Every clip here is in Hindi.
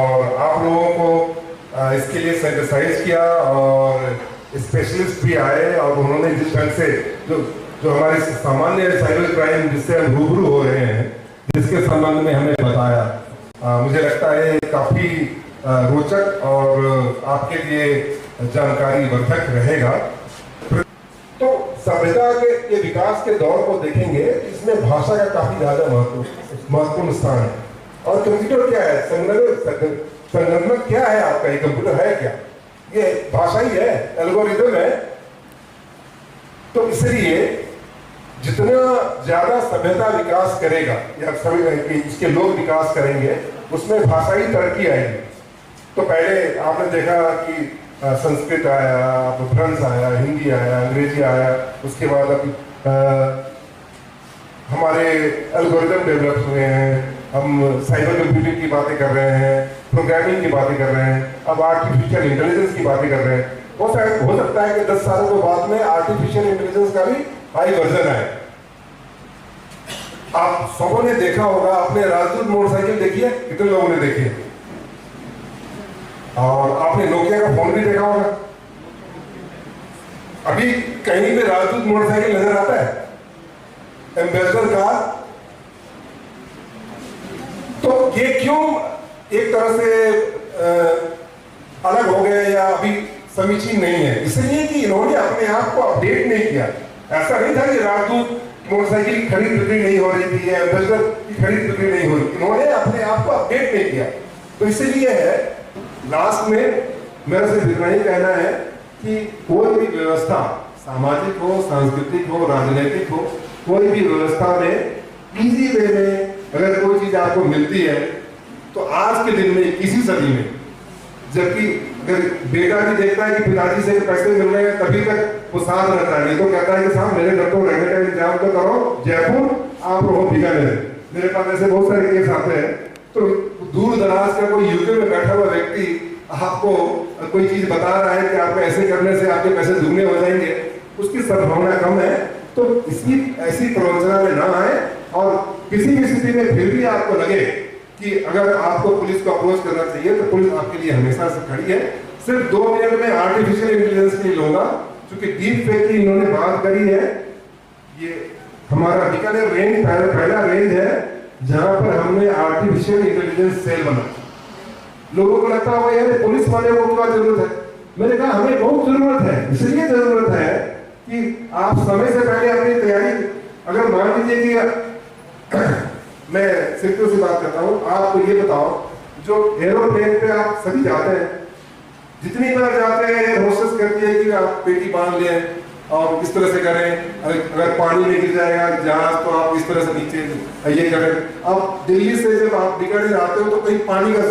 और आप लोगों को इसके लिए सेंसिटाइज किया और स्पेशलिस्ट भी आए और उन्होंने जिस ढंग से जो हमारे सामान्य साइबर क्राइम जिससे हम रूबरू हो रहे हैं जिसके संबंध में हमें बताया, मुझे लगता है काफी रोचक और आपके लिए जानकारी वर्धक रहेगा। तो सभ्यता के विकास के दौर को देखेंगे, इसमें भाषा का काफी ज्यादा महत्वपूर्ण स्थान है। और कंप्यूटर क्या है, संगणक क्या है आपका, ये कंप्यूटर है क्या, ये भाषा ही है, एल्गोरिथम है। तो इसलिए जितना ज्यादा सभ्यता विकास करेगा या इसके लोग विकास करेंगे, उसमें भाषाई तरक्की आएगी। तो पहले आपने देखा कि संस्कृत आया, फ्रांस आया, हिंदी आया, अंग्रेजी आया, उसके बाद अभी हमारे एल्गोरिथम डेवलप हुए हैं, हम साइबर कंप्यूटिंग की बातें कर रहे हैं, प्रोग्रामिंग की बातें कर रहे हैं, अब आर्टिफिशियल इंटेलिजेंस की बातें कर रहे हैं। हो सकता है कि 10 सालों के बाद में आर्टिफिशियल इंटेलिजेंस का भी हाई वर्जन है। आप सबों ने देखा होगा, आपने राजदूत मोटरसाइकिल देखी है, कितने लोगों ने देखी है? और आपने नोकिया का फोन भी देखा होगा। अभी कहीं भी राजदूत मोटरसाइकिल नजर आता है, एम्बेसडर कार। तो ये क्यों एक तरह से अलग हो गए या अभी समीचीन नहीं है? इसलिए कि इन्होंने अपने आप को अपडेट नहीं किया। ऐसा नहीं था कि राजदूत मोटरसाइकिल की खरीद बिक्री नहीं हो रही थी या एम्बेसडर की खरीद बिक्री नहीं हो रही, इन्होंने अपने आप को अपडेट नहीं किया। तो इसीलिए है, लास्ट में मेरा सिर्फ इतना ही कहना है कि कोई भी व्यवस्था, सामाजिक हो, सांस्कृतिक हो, राजनीतिक हो, कोई भी व्यवस्था में इजी वे में अगर कोई चीज आपको मिलती है तो आज के दिन में, इसी सदी में, जबकि अगर बेटा भी देखता है कि पिताजी से पैसे मिल रहे हैं तभी तक वो साथ रहता है, नहीं तो कहता है कि साहब मेरे घर तो रहने का इंतजाम तो करो, जयपुर आप रहो बीकानेर। मेरे पास ऐसे बहुत सारे केस आते हैं। तो दूर दराज का कोई यूके में बैठा हुआ व्यक्ति आपको कोई चीज बता रहा है कि आपको ऐसे करने से आपके पैसे दुगने हो जाएंगे, उसकी संभावना कम है। तो इसकी ऐसी प्रवंचना में ना आए, और किसी भी स्थिति में फिर भी आपको लगे कि अगर आपको पुलिस को अप्रोच करना चाहिए तो पुलिस आपके लिए हमेशा से खड़ी है। सिर्फ 2 मिनट में आर्टिफिशियल इंटेलिजेंस के लिए लूंगा, क्योंकि डीप फेक की इन्होंने बात करी है। ये हमारा बीकानेर रेंज पहला रेंज है जहां पर हमने आर्टिफिशियल इंटेलिजेंस सेल बना। लोगों को लगता होगा यार पुलिस वाले को क्या जरूरत है? मैंने कहा हमें बहुत जरूरत है। इसलिए जरूरत है कि आप समय से पहले अपनी तैयारी, अगर मान लीजिए कि मैं सिर्फ से बात करता हूँ, आप ये बताओ, जो एरोप्लेन पे आप सभी जाते हैं, जितनी बार जाते हैं एयर होस्टेस कहती है कि आप पेटी बांध लें और इस तरह से करें, अगर पानी में गिर जाएगा जहाज तो आप इस तरह से नीचे ये करें। अब दिल्ली से जब आप बीकानेर आते हो तो कहीं पानी का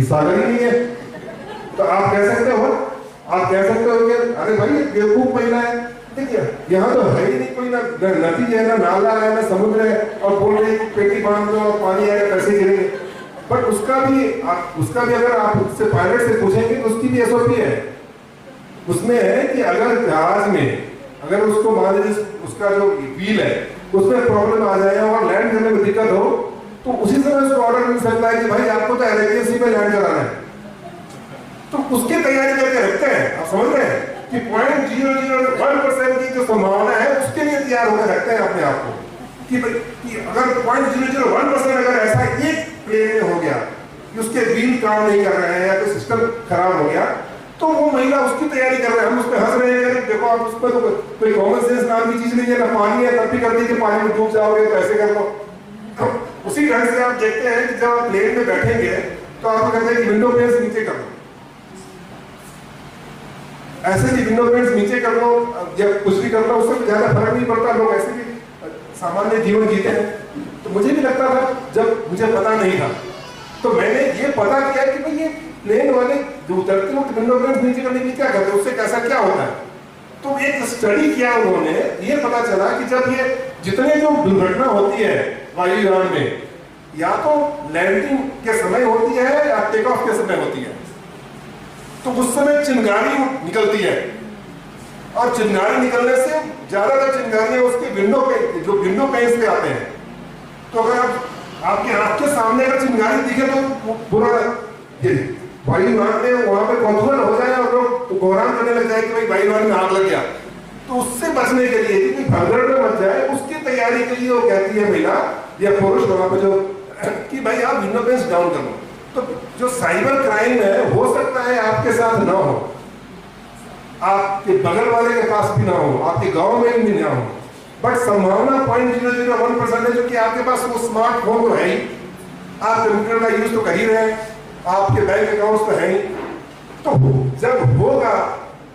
सागर ही नहीं है, तो आप कह सकते हो कि अरे भाई बेवकूफ महिला है। देखिए यहाँ तो है ही नहीं कोई, ना नदी है, ना नाला है, ना समुद्र है, और बोल रहे हैं पेटी बांध दो और पानी आएगा कैसे गिरेंगे। बट उसका भी अगर आप उससे पायलट से पूछेंगे तो उसकी भी एसओपी है। उसमें है कि अगर जहाज में अगर उसको मान लीजिए उसका जो व्हील है उसमें प्रॉब्लम आ जाए और लैंड करने में दिक्कत हो, तो उसी समय उसको ऑर्डर मिल सकता है कि भाई आपको तो एलएसी पे लैंड कराना है। तो उसकी तैयारी करके रखते हैं। आप समझ रहे हैं कि 0.001% की जो संभावना है उसके लिए तैयार होकर रखते हैं अपने आप को कि अगर 0.001% अगर ऐसा एक प्लेन में हो गया कि उसके व्हील काम नहीं कर रहे हैं या तो सिस्टम खराब हो गया, तो वो महिला उसकी तैयारी कर रहे हैं। हम उस पर हंस रहे हैं, देखो आप उस पर तो कोई कॉमन सेंस नाम की चीज नहीं है, ना पानी है, तब भी करती है कि पानी में डूब जाओगे तो ऐसे कर लो। उसी ढंग से आप देखते हैं कि जब आप प्लेन में बैठेंगे तो आप कहते हैं कि विंडो पेन से नीचे कर लो, ऐसे भी विंडो पेन नीचे कर लो या कुछ भी कर लो, उससे ज्यादा फर्क नहीं पड़ता। लोग ऐसे भी सामान्य जीवन जीते हैं। तो मुझे भी लगता था, जब मुझे पता नहीं था तो मैंने ये पता किया कि भाई ये प्लेन वाले जो उतरते वक्त विंडो पेन नीचे करने की क्या करते हैं, उससे कैसा क्या होता है। तो एक स्टडी किया उन्होंने, ये पता चला कि जब ये जितने जो दुर्घटना होती है वायुयान में, या तो लैंडिंग के समय होती है या टेक ऑफ के समय होती है, तो उस समय चिंगारी निकलती है, और चिंगारी निकलने से ज्यादातर चिंगारियां उसके विंडो पे, जो विंडो पेन्स पे आते हैं। तो अगर आपके आंख के सामने अगर चिंगारी दिखे तो बुरा ये वायुयान में वहां पे कौतूहल हो जाए और लोग तो कोहराम करने लग जाए कि भाई वायुयान में आग लग गया, तो उससे बचने के लिए कि भगदड़ में मच जाए, उसकी तैयारी के लिए वो कहती है महिला या पुरुष वहां पे जो कि भाई आप इनोवेंस डाउन कर लो। तो जो साइबर क्राइम है हो सकता है आपके साथ ना हो, आपके बगल वाले के पास भी ना हो, आपके गांव में भी ना हो, बट संभावना 0.001% है, जो कि आपके पास वो स्मार्टफोन तो है ही, आप कंप्यूटर का यूज तो कर ही रहे हैं, आपके बैंक अकाउंट तो है ही, तो जब होगा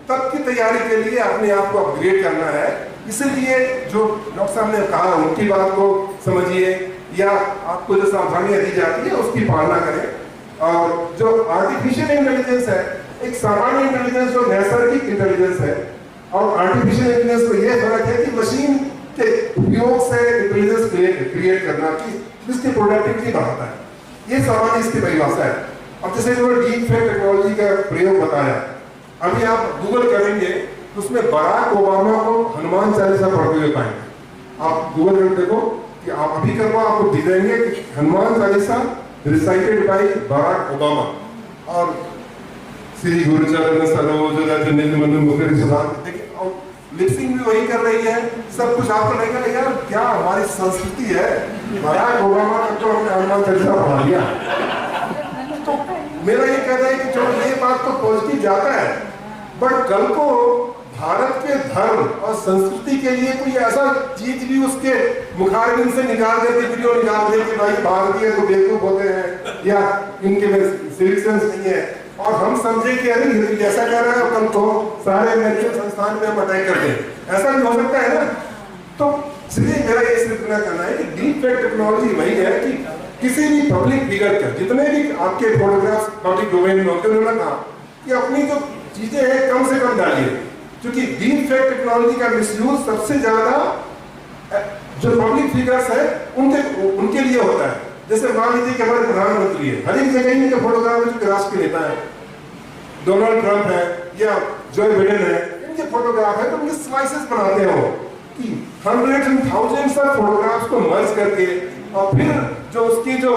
तब की तैयारी के लिए अपने आप को अपग्रेड करना है। इसलिए जो डॉक्टर साहब ने कहा उनकी बात को समझिए, या आपको जो सावधानियां दी जाती है उसकी पालना करें। और जो आर्टिफिशियल इंटेलिजेंस है, एक सामान्य इंटेलिजेंस और नैसर्गिक इंटेलिजेंस है, और आर्टिफिशियल इंटेलिजेंस में यह फर्क है कि मशीन के उपयोग से इंटेलिजेंस क्रिएट करना कि जिसकी प्रोडक्टिविटी बढ़ाता है, ये सामान्य इसकी परिभाषा है। अब जैसे जो डीप फेक टेक्नोलॉजी का प्रयोग बताया, अभी आप गूगल करेंगे तो उसमें बराक ओबामा को हनुमान चालीसा पढ़ते हुए पाएंगे। आप गूगल करके देखो कि आप अभी करवा आपको दिख देंगे कि Hanuman Chalisa recited by Barack Obama, और श्री गुरुचरण सरोज रज निज मन मुकुर सुधार, देखिए और लिपसिंग भी वही कर रही है, सब कुछ आपको लगेगा यार क्या हमारी संस्कृति है, बराक ओबामा का तो हमने हनुमान चालीसा पढ़ा लिया। तो मेरा ये कहना है कि चलो ये बात तो पॉजिटिव जाता है, बट कल को भारत के धर्म और संस्कृति के लिए कोई ऐसा चीज भी उसके मुखारबिन से निकाल दे, वीडियो निकाल दे कि भाई भारतीय तो बेवकूफ होते हैं या इनके में सिविक सेंस नहीं है, और हम समझे कि अरे जैसा कह रहा है कल को सारे अमेरिकन संस्थान में हम अटैक कर दें, ऐसा भी हो सकता है ना। तो इसलिए मेरा ये सिर्फ इतना कहना है कि डीप फेक टेक्नोलॉजी वही है कि किसी भी पब्लिक फिगर के जितने भी आपके फोटोग्राफ्स पब्लिक डोमेन में होते हैं, उन्होंने कहा कि अपनी जो चीजें हैं कम से कम डालिए, क्योंकि डीप फेक टेक्नोलॉजी का मिसयूज सबसे ज्यादा जो पब्लिक फिगर्स है उनके लिए होता है। जैसे मान लीजिए कि हमारे प्रधानमंत्री है, हर एक जगह इनके फोटोग्राफ जो राष्ट्र के नेता है, डोनाल्ड ट्रंप है या जो बाइडेन है, इनके फोटोग्राफ है, तो उनके स्लाइसेस बनाते हो कि hundreds and thousands of photographs को मर्ज करके और फिर जो उसकी जो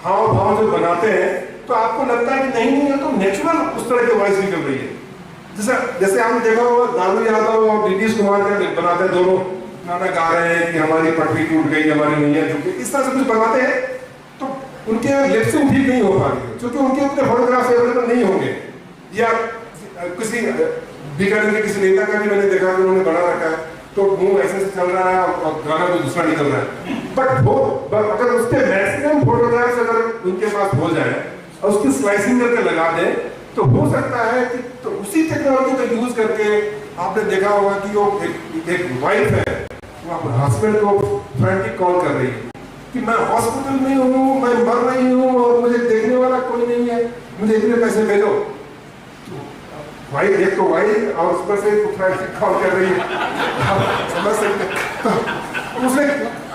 हाव भाव जो बनाते हैं, तो आपको लगता है कि नहीं तो नेचुरल उस तरह की वॉइस निकल रही है। जैसे आपने देखा होगा लालू यादव और नीतीश कुमार का बनाते हैं, दोनों गाना गा रहे हैं कि हमारी पटरी टूट गई, हमारी नैया टूट गई, इस तरह से कुछ बनाते हैं, तो उनके लिपसिंग ठीक नहीं हो पा रही है, क्योंकि उनके उतने फोटोग्राफ अवेलेबल नहीं होंगे। या किसी बीकानेर के किसी नेता का भी मैंने देखा कि उन्होंने बना रखा है, तो मुंह ऐसे से चल रहा है और गाना तो दूसरा निकल रहा है, बट अगर उसके मैक्सिमम फोटोग्राफ्स अगर उनके पास हो जाए और उसकी स्लाइसिंग करके लगा दें, तो हो सकता है कि तो उसी टेक्नोलॉजी का यूज करके आपने देखा होगा कि वो एक वाइफ है, वो अपने हस्बैंड को फ्रैंटिक कॉल कर रही है कि मैं हॉस्पिटल में हूँ, मैं मर रही हूँ और मुझे देखने वाला कोई नहीं है, मुझे इतने पैसे भेजो। वाइफ एक तो वाइफ और उस पर से फ्रैंटिक कॉल कर रही है, समझ सकते। तो उसने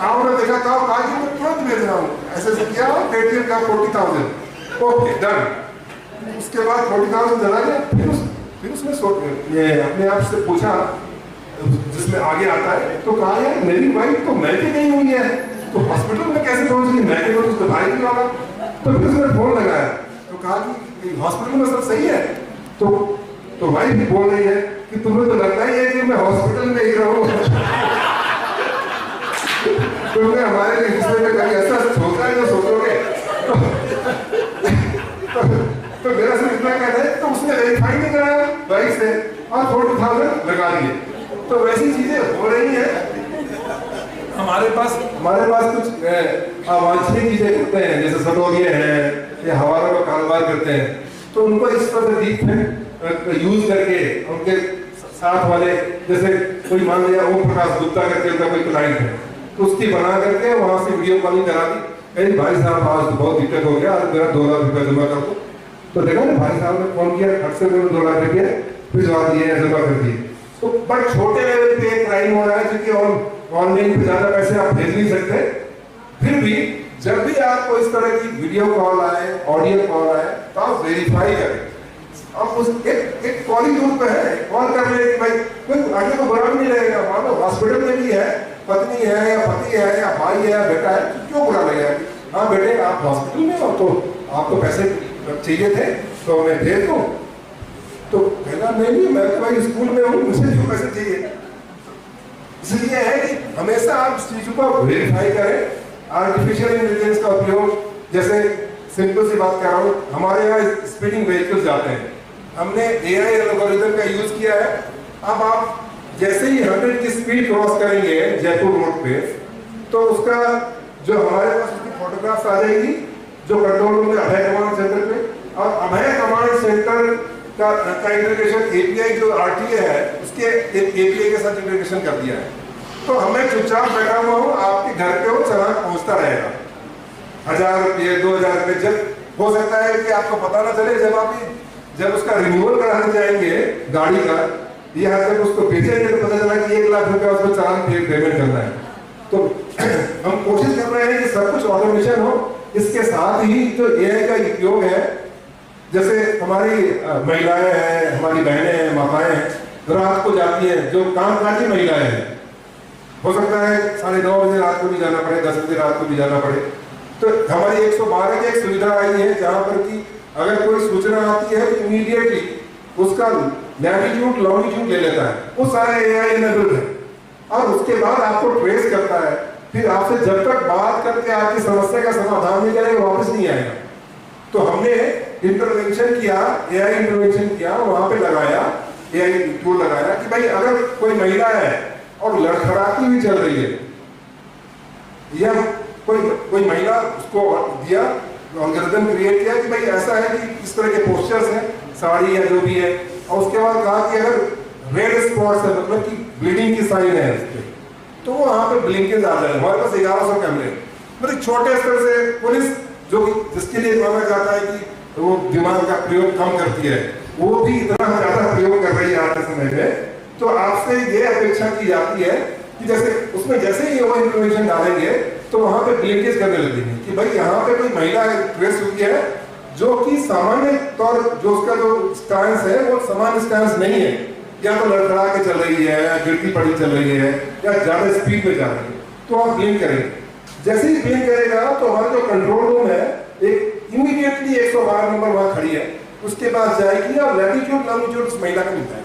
आपने देखा था, कहा कि मैं तुरंत भेज रहा हूँ, ऐसे से किया पेटीएम का 40,000, ओके डन। उसके बाद 40,000 चला गया, फिर उसने ये अपने आप से पूछा जिसमें आगे आता है, तो कहा यार मेरी वाइफ तो मैके गई हुई है, तो हॉस्पिटल में कैसे पहुंच गई, मैके में तो भाई नहीं होगा। तो फिर उसने फोन लगाया, तो कहा कि हॉस्पिटल में सब सही है, तो वाइफ भी बोल रही है कि तुम्हें तो लगता ही है कि मैं हॉस्पिटल में ही रहूं। तुमने हमारे रिश्ते में कभी ऐसा सोचा है जो सोचोगे। तो मेरा सिर्फ इतना कहना है, तो उसने वेरीफाई नहीं कराया वाइफ से और 40,000 लगा दिए। तो वैसी चीजें हो रही है। हमारे पास कुछ अवांछनीय चीजें करते हैं, जैसे सटोरिये हैं या हवाला का कारोबार करते हैं, तो उनको इस तरह से डीप फेक यूज करके उनके साथ वाले, जैसे कोई मान लिया ओम प्रकाश गुप्ता करके उनका कोई क्लाइंट है, तो उसकी बना करके वहां से वीडियो कॉलिंग करा दी, कहीं भाई साहब आज तो बहुत दिक्कत हो गया, आज मेरा 2 लाख रुपया जमा कर दो। तो देखा ना भाई साहब ने फोन किया, खट से 2 लाख रुपया भिजवा दिए, जमा कर दिए। तो बट छोटे लेवल पे क्राइम हो रहा है, क्योंकि ऑनलाइन पे ज्यादा पैसे आप भेज नहीं सकते। फिर भी जब भी आपको इस तरह की वीडियो कॉल आए, ऑडियो कॉल आए, तो आप वेरीफाई करें। अब उस एक कॉलिंग ग्रुप पे है, कॉल कर ले कि भाई कोई आगे को बुरा भी नहीं लगेगा, मान लो हॉस्पिटल में भी है, पत्नी है या पति है या भाई है या बेटा है, क्यों बुरा लगेगा? हाँ बेटे आप हॉस्पिटल में हो तो आपको पैसे चाहिए थे तो मैं भेज दूँ। तो कहना नहीं, मैं तो भाई स्कूल में हूँ, मुझे क्यों पैसे चाहिए। इसलिए है कि हमेशा आप इस चीज़ों को वेरीफाई करें। आर्टिफिशियल इंटेलिजेंस का उपयोग, जैसे सिंपल सी बात कर रहा हूँ, हमारे यहाँ स्पीडिंग व्हीकल्स जाते हैं, हमने AI एल्गोरिथम का यूज किया है। अब आप जैसे ही 100 की स्पीड क्रॉस करेंगे जयपुर रोड पे, तो उसका जो हमारे पास उसकी फोटोग्राफ्स आ जाएगी, जो कंट्रोल रूम में अभय कमांड सेंटर पे, और अभय कमांड सेंटर का इंटीग्रेशन API जो RTA है उसके API के साथ इंटीग्रेशन कर दिया है। तो हमें चुपचाप बैठा हुआ हूँ, आपके घर पे वो चालान पहुंचता रहेगा, 1000 रुपये 2000 रुपये। जब हो सकता है कि आपको पता ना चले, जब उसका रिन्यूअल कराने जाएंगे गाड़ी का, यहाँ तक उसको बेचेंगे तो पता चला कि 1 लाख रुपया उसको चालान पेमेंट करना है। तो हम कोशिश कर रहे हैं कि सब कुछ ऑटोमेशन हो। इसके साथ ही जो AI का उपयोग है, जैसे हमारी महिलाएं हैं, हमारी बहनें हैं, माताएं हैं, रात को जाती हैं, जो कामकाजी महिलाएं हैं, हो सकता है 9:30 बजे रात को भी जाना पड़े, 10 बजे रात को भी जाना पड़े, तो हमारी 112 की एक सुविधा आई है जहां पर कि अगर कोई सूचना आती है तो इमीडिएटली उसका लैटिट्यूड लॉन्गिट्यूड ले लेता है, वो सारे AI इनेबल्ड है, और उसके बाद आपको ट्रेस करता है। फिर आपसे जब तक बात करके आपकी समस्या का समाधान नहीं करेगा, वापस नहीं आएगा। तो हमने इंटरवेंशन किया, AI इंटरवेंशन किया, वहां पे लगाया AI टूल लगाया कि भाई अगर कोई महिला है और लड़खड़ाती हुई चल रही है, या कोई महिला, उसको दिया एल्गोरिथम क्रिएट किया कि भाई ऐसा है कि इस तरह के पोस्चर्स हैं, साड़ी या जो भी है, और उसके बाद कहा कि अगर रेड स्पॉट्स है, मतलब कि ब्लीडिंग की साइन है उस पर, तो वो वहां पे ब्लिंकेज आ जाए। हमारे पास 1100 कैमरे, मतलब छोटे स्तर से पुलिस जो जिसके लिए माना जाता है कि वो दिमाग का प्रयोग कम करती है, वो भी इतना ज्यादा प्रयोग कर रही है आज के समय में। तो आपसे ये अपेक्षा की जाती है कि जैसे उसमें जैसे ही वो इंफॉर्मेशन डालेंगे तो वहां पे ब्लिंकेज करने लगेंगे कि भाई यहाँ पे कोई महिला ट्रेस हुई है, जो कि सामान्य तौर जो उसका जो स्टांस है वो सामान्य स्टांस नहीं है, या तो लड़खड़ा के चल रही है, या गिरती पड़ी चल रही है, या ज्यादा स्पीड में जा रही है, तो आप ब्लिंक करेंगे। जैसे ही ब्लिंक करेगा तो हमारा जो कंट्रोल रूम है एक इमीडिएटली 112 नंबर वहां खड़ी है, उसके पास जाएगी और लैटिट्यूड लॉन्गिट्यूड उस महिला का मिलता है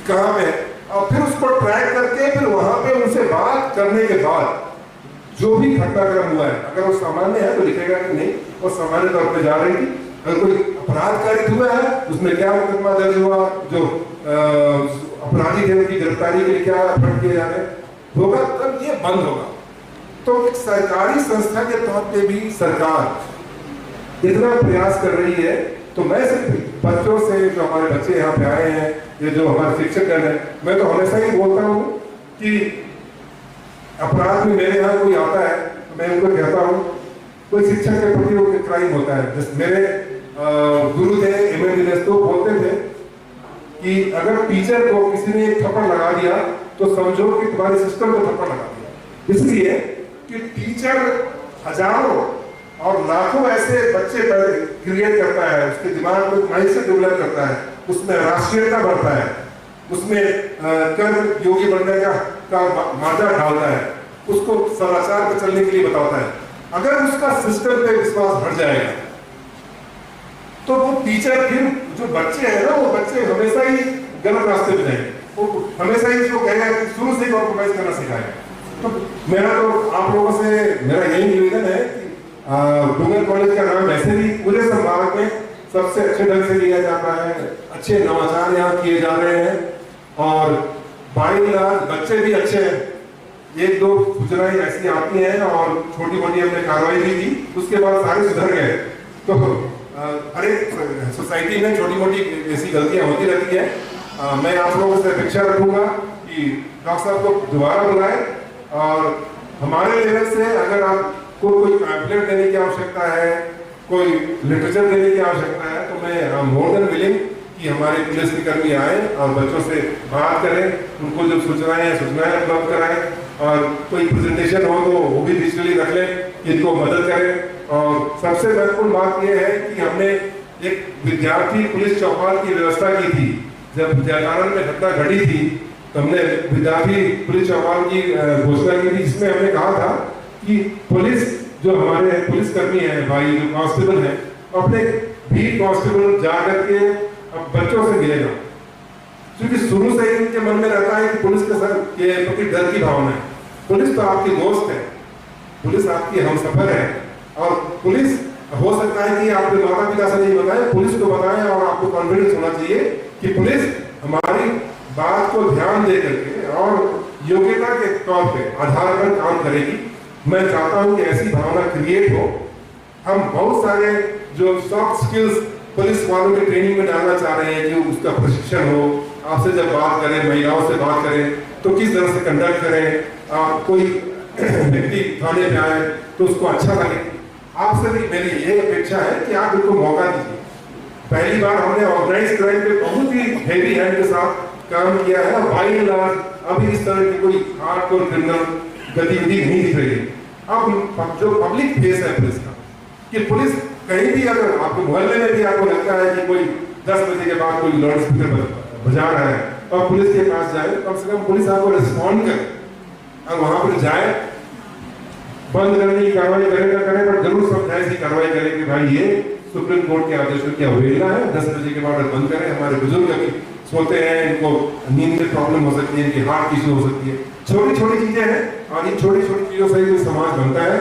कहाँ पे, और फिर उसको ट्रैक करके फिर वहां पे उनसे बात करने के बाद जो भी घटनाक्रम हुआ है, अगर वो सामान्य है तो लिखेगा कि नहीं वो सामान्य तौर पे जा रही थी, अगर कोई अपराध कारित हुआ है उसमें क्या मुकदमा दर्ज हुआ, जो अपराधी थे उनकी गिरफ्तारी के लिए क्या एफर्ट किए जा रहे होगा, तब ये बंद होगा। तो एक सरकारी संस्था के तौर पे भी सरकार इतना प्रयास कर रही है। तो मैं सिर्फ बच्चों से, जो हमारे बच्चे यहाँ पे आए हैं, ये जो हमारे शिक्षक हैं, मैं तो हमेशा ही बोलता हूँ कि अपराध में मेरे यहाँ कोई आता है तो मैं उनको कहता हूँ, कोई शिक्षक के प्रति वो क्राइम होता है। जैसे मेरे गुरु थे M.A. दिनेश, तो बोलते थे कि अगर टीचर को किसी ने एक थप्पड़ लगा दिया तो समझो कि तुम्हारे सिस्टम को थप्पड़ लगा दिया। इसलिए कि टीचर हजारों और लाखों ऐसे बच्चे क्रिएट करता है, उसके दिमाग को माइंड से डेवलप करता है, उसमें राष्ट्रीयता बढ़ता है, उसमें कर्म योगी बनने का मार्जा डालता है, उसको सदाचार पर चलने के लिए बताता है। अगर उसका सिस्टम पे विश्वास बढ़ जाएगा तो वो टीचर, फिर जो बच्चे हैं ना, वो बच्चे हमेशा ही गलत रास्ते पे जाएंगे, वो हमेशा ही इसको कहेगा कि शुरू से ही कॉम्प्रोमाइज करना सिखाएगा। तो मेरा तो आप लोगों से मेरा यही निवेदन है कि डूंगर कॉलेज का नाम ऐसे भी पूरे संभाग में सबसे अच्छे ढंग से लिया जाता है, अच्छे नवाचार यहाँ किए जा रहे हैं, और 22 लाख बच्चे भी अच्छे हैं। 1-2 सूचनाएं ऐसी आती हैं और छोटी मोटी हमने कार्रवाई भी की, उसके बाद सारे सुधर गए। तो हर एक सोसाइटी में छोटी मोटी ऐसी गलतियां होती रहती है। मैं आप लोगों से अपेक्षा रखूंगा कि डॉक्टर साहब को दोबारा बुलाएं, और हमारे लेवल से अगर आपको कोई पैम्फलेट देने की आवश्यकता है, कोई लिटरेचर देने की आवश्यकता है, तो मैं मोर देन विलिंग कि हमारे पुलिस के कर्मी आए और बच्चों से बात करें, उनको जो सूचनाएं उपलब्ध कराएं, और कोई प्रेजेंटेशन हो तो वो भी डिजिटली रख लें, इनको मदद करें। और सबसे महत्वपूर्ण बात यह है कि हमने एक विद्यार्थी पुलिस चौपाल की व्यवस्था की थी। जब जयकारण में घटना घटी थी तो हमने विद्यार्थी पुलिस चौपाल की घोषणा की थी, जिसमें हमने कहा था कि पुलिस, जो हमारे पुलिसकर्मी हैं भाई, जो कांस्टेबल हैं, अपने भी कांस्टेबल जाकर के अब बच्चों से मिलेगा, क्योंकि शुरू से ही इनके मन में रहता है कि पुलिस के प्रति डर की भावना है। पुलिस तो आपकी दोस्त है, पुलिस आपकी हमसफर है, और पुलिस हो सकता है कि आपके माता पिता से नहीं बताएं, पुलिस को बताएं, और आपको कॉन्फिडेंस होना चाहिए कि पुलिस हमारी बात को ध्यान दे करके और योग्यता के तौर पे आधार पर काम करेगी। मैं चाहता हूं कि ऐसी भावना क्रिएट हो। हम बहुत सारे जो सॉफ्ट स्किल्स पुलिस वालों की ट्रेनिंग में डालना चाह रहे हैं, जो उसका प्रशिक्षण हो, आपसे जब बात करें, महिलाओं से बात करें तो किस तरह से कंडक्ट करें, कोई व्यक्ति थाने पे आए तो उसको अच्छा लगे। आपसे भी मेरी ये अपेक्षा है कि आप उनको मौका दीजिए। पहली बार हमने ऑर्गेनाइज क्राइम पे बहुत ही हेवी हैंड के साथ काम किया है, बाई एंड लार्ज अभी इस तरह की कोई हार्डकोर क्रिमिनल गतिविधि नहीं दिख रही है। अब जो पब्लिक फेस है पुलिस का, कि पुलिस कहीं भी अगर आपके मोहल्ले में भी आपको लगता है कि कोई 10 बजे के बाद कोई लाउड स्पीकर बजा रहा है और पुलिस के पास जाए, कम से कम पुलिस आपको रिस्पॉन्ड करे और वहां पर जाए, बंद करने की कार्रवाई करेगा करे, पर जरूर समझाए ऐसी कार्रवाई करे कि भाई ये सुप्रीम कोर्ट के आदेशों की अवहेलना है, 10 बजे के बाद बंद करें। हमारे बुजुर्ग अभी सोते हैं, इनको नींद में प्रॉब्लम हो सकती है, इनकी हार्ट इश्यू हो सकती है। छोटी छोटी चीजें हैं और इन छोटी छोटी चीजों से ही समाज बनता है।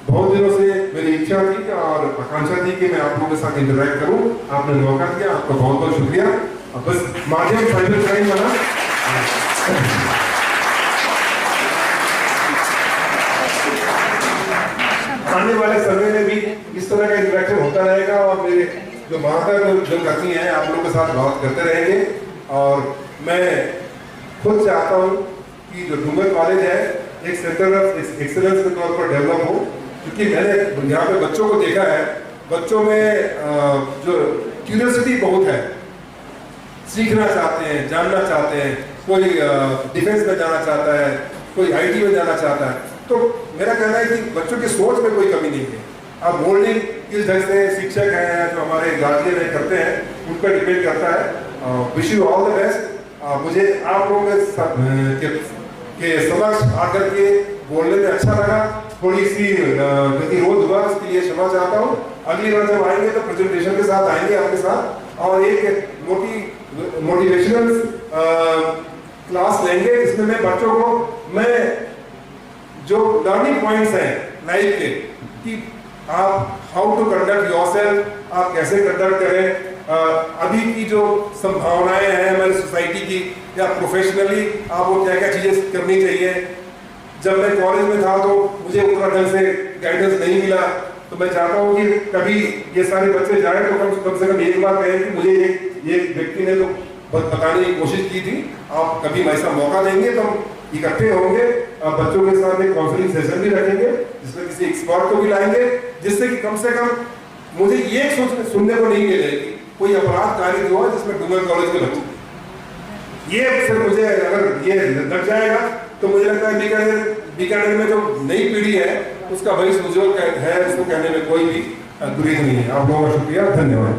बहुत दिनों से मेरी इच्छा थी और आकांक्षा थी कि मैं आप लोगों के साथ इंटरेक्ट करूं, आपने मौका दिया, आपका बहुत बहुत शुक्रिया। बस माध्यम साइबर क्राइम बना, आने वाले समय में भी इस तरह का इंटरेक्शन होता रहेगा और मेरे जो महातर जो करती हैं आप लोगों के साथ बात करते रहेंगे। और मैं खुद चाहता हूँ कि जो डूंगर कॉलेज है एक सेंटर ऑफ एक्सीलेंस के तौर पर डेवलप हो, क्योंकि मैंने यहाँ पे बच्चों को देखा है, बच्चों में जो क्यूरियोसिटी बहुत है, सीखना चाहते हैं, जानना चाहते हैं, कोई डिफेंस में जाना चाहता है, कोई आईटी में जाना चाहता है। तो मेरा कहना है कि बच्चों की सोच में कोई कमी नहीं है। अब मोल्डिंग किस ढंग से शिक्षक हैं जो हमारे गार्जियन है करते हैं, उन पर डिपेंड करता है। Wish you all the best. मुझे आप लोगों के समक्ष आकर के बोलने में अच्छा लगा, थोड़ी सी गतिरोध हुआ, उसके लिए क्षमा चाहता हूँ। अगली बार जब आएंगे तो प्रेजेंटेशन के साथ आएंगे आपके साथ और एक मोटिवेशनल क्लास लेंगे, जिसमें मैं बच्चों को मैं जो लर्निंग पॉइंट्स हैं लाइफ के, कि आप हाउ टू कंडक्ट योरसेल्फ, आप कैसे कंडक्ट करें, अभी की जो संभावनाएं हैं हमारी सोसाइटी की या प्रोफेशनली आपको क्या क्या चीजें करनी चाहिए। जब मैं कॉलेज में था तो मुझे उतना ढंग से गाइडेंस नहीं मिला, तो मैं चाहता हूँ कि कभी ये सारे बच्चे जाए तो कम से कम एक बार कहें कि मुझे एक व्यक्ति ने तो बताने की कोशिश की थी। आप कभी ऐसा मौका देंगे तो हम इकट्ठे होंगे, बच्चों के साथ एक काउंसलिंग सेशन भी रखेंगे, जिसमें किसी एक्सपर्ट को भी लाएंगे, जिससे कि कम से कम मुझे ये सुनने को नहीं मिले कि कोई अपराध कार्य हुआ जिसमें डूंगर कॉलेज के बच्चे, ये फिर मुझे अगर ये लग जाएगा तो मुझे लगता है बीकानेर में जो नई पीढ़ी है उसका भविष्य उज्जवल है, इसको कहने में कोई भी गुरेज नहीं है। आप लोगों का शुक्रिया, धन्यवाद।